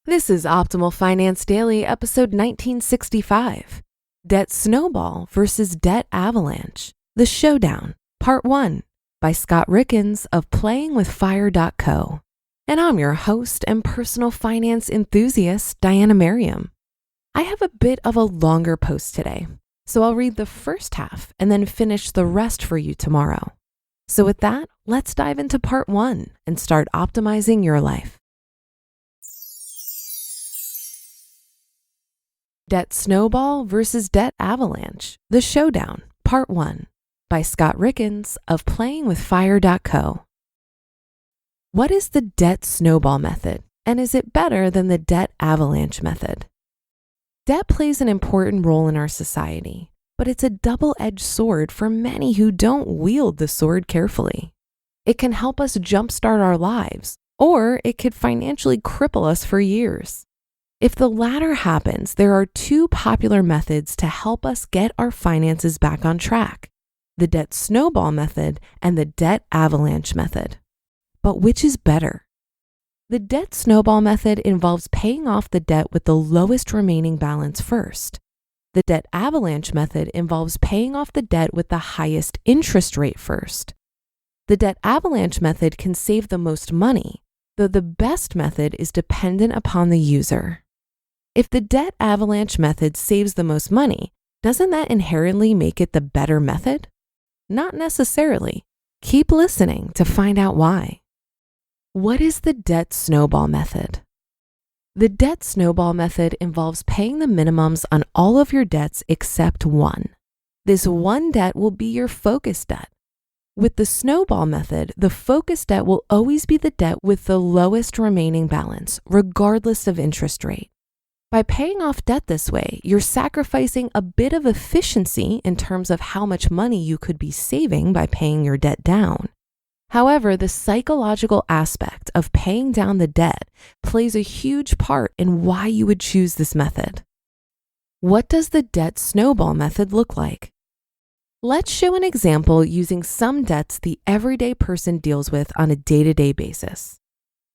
This is Optimal Finance Daily, episode 1965. Debt Snowball versus Debt Avalanche, The Showdown, Part 1, by Scott Rieckens of playingwithfire.co. And I'm your host and personal finance enthusiast, Diana Merriam. I have a bit of a longer post today, so I'll read the first half and then finish the rest for you tomorrow. So with that, let's dive into Part 1 and start optimizing your life. Debt Snowball versus Debt Avalanche, The Showdown, Part 1, by Scott Rieckens of playingwithfire.co. What is the debt snowball method, and is it better than the debt avalanche method? Debt plays an important role in our society, but it's a double-edged sword for many who don't wield the sword carefully. It can help us jumpstart our lives, or it could financially cripple us for years. If the latter happens, there are two popular methods to help us get our finances back on track: the debt snowball method and the debt avalanche method. But which is better? The debt snowball method involves paying off the debt with the lowest remaining balance first. The debt avalanche method involves paying off the debt with the highest interest rate first. The debt avalanche method can save the most money, though the best method is dependent upon the user. If the debt avalanche method saves the most money, doesn't that inherently make it the better method? Not necessarily. Keep listening to find out why. What is the debt snowball method? The debt snowball method involves paying the minimums on all of your debts except one. This one debt will be your focus debt. With the snowball method, the focus debt will always be the debt with the lowest remaining balance, regardless of interest rate. By paying off debt this way, you're sacrificing a bit of efficiency in terms of how much money you could be saving by paying your debt down. However, the psychological aspect of paying down the debt plays a huge part in why you would choose this method. What does the debt snowball method look like? Let's show an example using some debts the everyday person deals with on a day-to-day basis.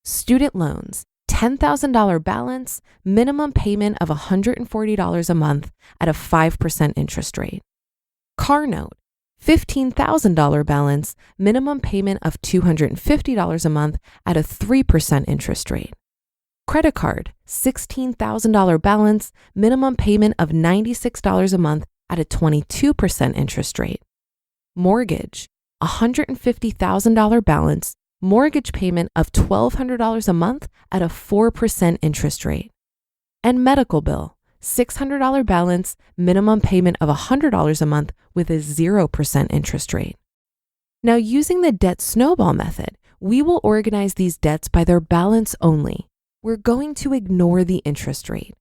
Student loans. $10,000 balance, minimum payment of $140 a month at a 5% interest rate. Car note, $15,000 balance, minimum payment of $250 a month at a 3% interest rate. Credit card, $16,000 balance, minimum payment of $96 a month at a 22% interest rate. Mortgage, $150,000 balance, mortgage payment of $1,200 a month at a 4% interest rate. And medical bill, $600 balance, minimum payment of $100 a month with a 0% interest rate. Now, using the debt snowball method, we will organize these debts by their balance only. We're going to ignore the interest rate.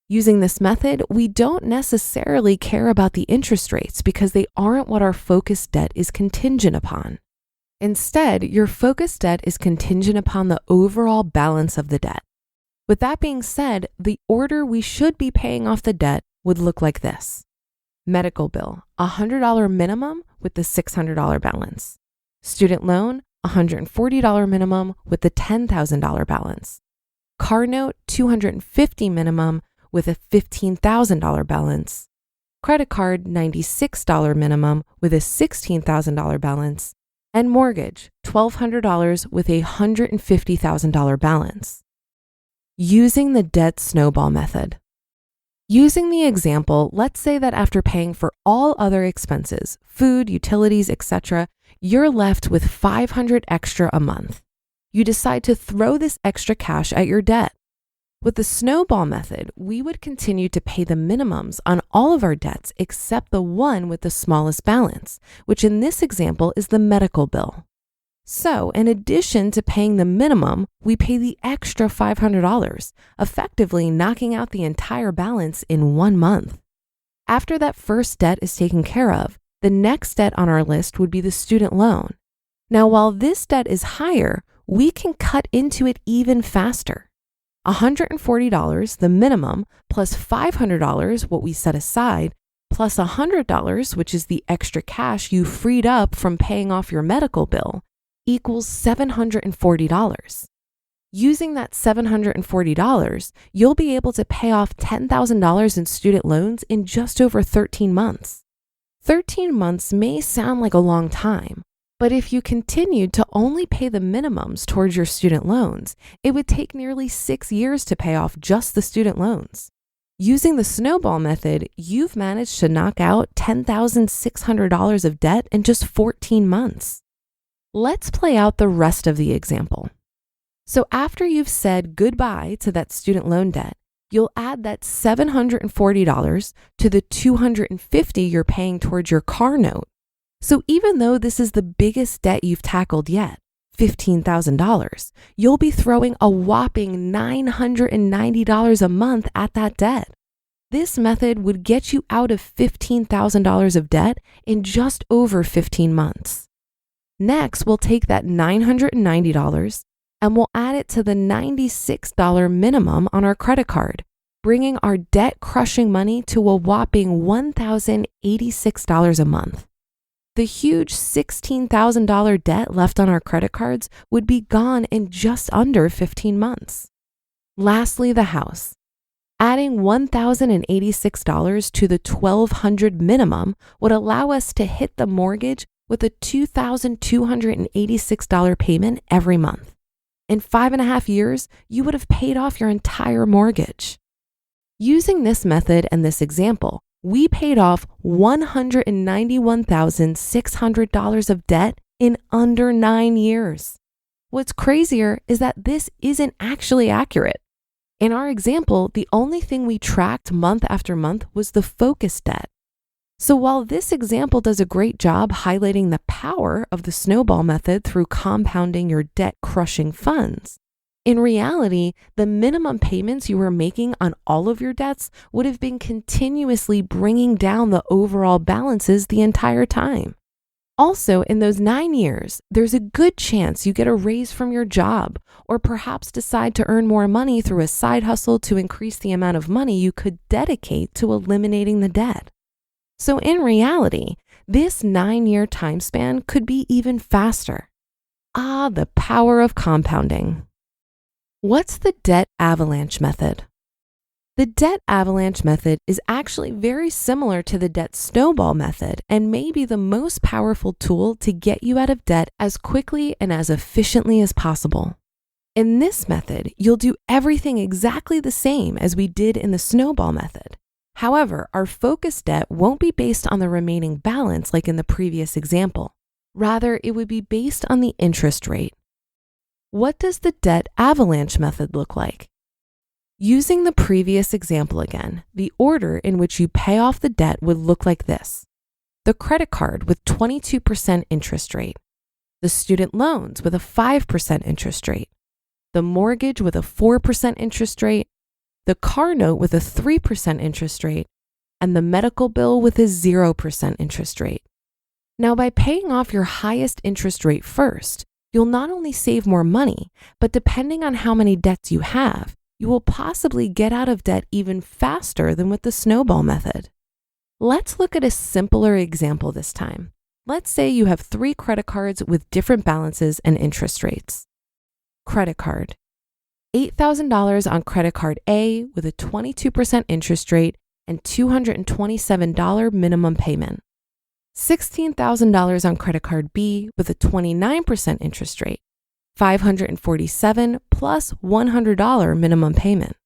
Using this method, we don't necessarily care about the interest rates because they aren't what our focus debt is contingent upon. Instead, your focus debt is contingent upon the overall balance of the debt. With that being said, the order we should be paying off the debt would look like this: medical bill, $100 minimum with the $600 balance. Student loan, $140 minimum with the $10,000 balance. Car note, $250 minimum with a $15,000 balance. Credit card, $96 minimum with a $16,000 balance. And mortgage, $1,200 with a $150,000 balance. Using the debt snowball method. Using the example, let's say that after paying for all other expenses, food, utilities, etc., you're left with $500 extra a month. You decide to throw this extra cash at your debt. With the snowball method, we would continue to pay the minimums on all of our debts except the one with the smallest balance, which in this example is the medical bill. So, in addition to paying the minimum, we pay the extra $500, effectively knocking out the entire balance in 1 month. After that first debt is taken care of, the next debt on our list would be the student loan. Now, while this debt is higher, we can cut into it even faster. $140, the minimum, plus $500, what we set aside, plus $100, which is the extra cash you freed up from paying off your medical bill, equals $740. Using that $740, you'll be able to pay off $10,000 in student loans in just over 13 months. 13 months may sound like a long time, but if you continued to only pay the minimums towards your student loans, it would take nearly 6 years to pay off just the student loans. Using the Snowball method, you've managed to knock out $10,600 of debt in just 14 months. Let's play out the rest of the example. So after you've said goodbye to that student loan debt, you'll add that $740 to the $250 you're paying towards your car note. So even though this is the biggest debt you've tackled yet, $15,000, you'll be throwing a whopping $990 a month at that debt. This method would get you out of $15,000 of debt in just over 15 months. Next, we'll take that $990 and we'll add it to the $96 minimum on our credit card, bringing our debt-crushing money to a whopping $1,086 a month. The huge $16,000 debt left on our credit cards would be gone in just under 15 months. Lastly, the house. Adding $1,086 to the $1,200 minimum would allow us to hit the mortgage with a $2,286 payment every month. In 5.5 years, you would have paid off your entire mortgage. Using this method and this example, we paid off $191,600 of debt in under 9 years. What's crazier is that this isn't actually accurate. In our example, the only thing we tracked month after month was the focus debt. So while this example does a great job highlighting the power of the Snowball method through compounding your debt-crushing funds, in reality, the minimum payments you were making on all of your debts would have been continuously bringing down the overall balances the entire time. Also, in those 9 years, there's a good chance you get a raise from your job or perhaps decide to earn more money through a side hustle to increase the amount of money you could dedicate to eliminating the debt. So in reality, this 9-year time span could be even faster. Ah, the power of compounding. What's the debt avalanche method? The debt avalanche method is actually very similar to the debt snowball method and may be the most powerful tool to get you out of debt as quickly and as efficiently as possible. In this method, you'll do everything exactly the same as we did in the snowball method. However, our focus debt won't be based on the remaining balance like in the previous example. Rather, it would be based on the interest rate. What does the debt avalanche method look like? Using the previous example again, the order in which you pay off the debt would look like this: the credit card with 22% interest rate, the student loans with a 5% interest rate, the mortgage with a 4% interest rate, the car note with a 3% interest rate, and the medical bill with a 0% interest rate. Now, by paying off your highest interest rate first, you'll not only save more money, but depending on how many debts you have, you will possibly get out of debt even faster than with the snowball method. Let's look at a simpler example this time. Let's say you have 3 credit cards with different balances and interest rates. Credit card. $8,000 on credit card A with a 22% interest rate and $227 minimum payment. $16,000 on credit card B with a 29% interest rate, $547 plus $100 minimum payment.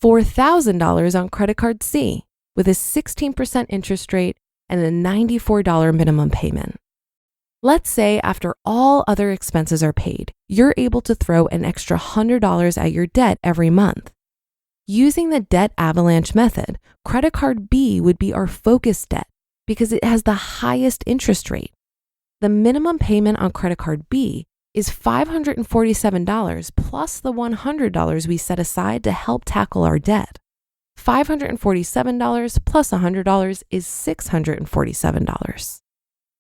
$4,000 on credit card C with a 16% interest rate and a $94 minimum payment. Let's say after all other expenses are paid, you're able to throw an extra $100 at your debt every month. Using the debt avalanche method, credit card B would be our focus debt because it has the highest interest rate. The minimum payment on credit card B is $547 plus the $100 we set aside to help tackle our debt. $547 plus $100 is $647.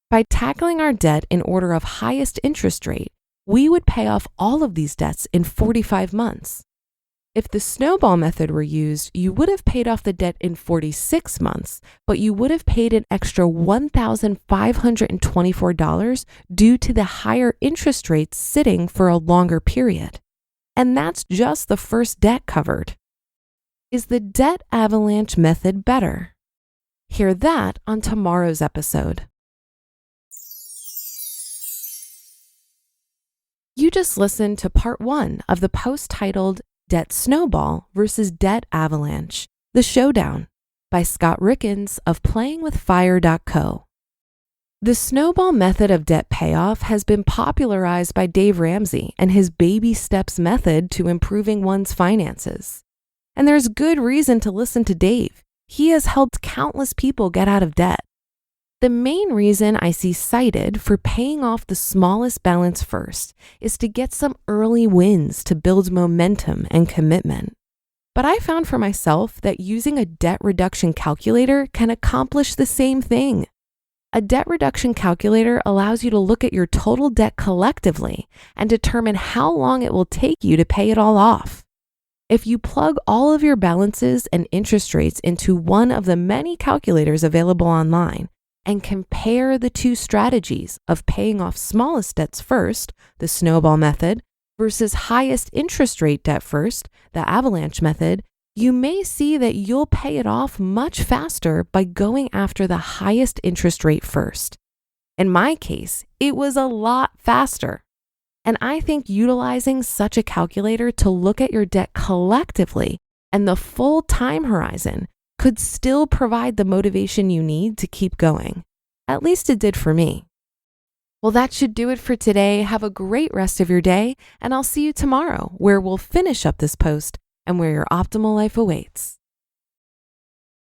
By tackling our debt in order of highest interest rate, we would pay off all of these debts in 45 months. If the snowball method were used, you would have paid off the debt in 46 months, but you would have paid an extra $1,524 due to the higher interest rates sitting for a longer period. And that's just the first debt covered. Is the debt avalanche method better? Hear that on tomorrow's episode. You just listened to part 1 of the post titled Debt Snowball versus Debt Avalanche, the Showdown by Scott Rieckens of playingwithfire.co. The snowball method of debt payoff has been popularized by Dave Ramsey and his baby steps method to improving one's finances. And there's good reason to listen to Dave. He has helped countless people get out of debt. The main reason I see cited for paying off the smallest balance first is to get some early wins to build momentum and commitment. But I found for myself that using a debt reduction calculator can accomplish the same thing. A debt reduction calculator allows you to look at your total debt collectively and determine how long it will take you to pay it all off. If you plug all of your balances and interest rates into one of the many calculators available online, and compare the two strategies of paying off smallest debts first, the snowball method, versus highest interest rate debt first, the avalanche method, you may see that you'll pay it off much faster by going after the highest interest rate first. In my case, it was a lot faster. And I think utilizing such a calculator to look at your debt collectively and the full time horizon could still provide the motivation you need to keep going. At least it did for me. Well, that should do it for today. Have a great rest of your day, and I'll see you tomorrow where we'll finish up this post and where your optimal life awaits.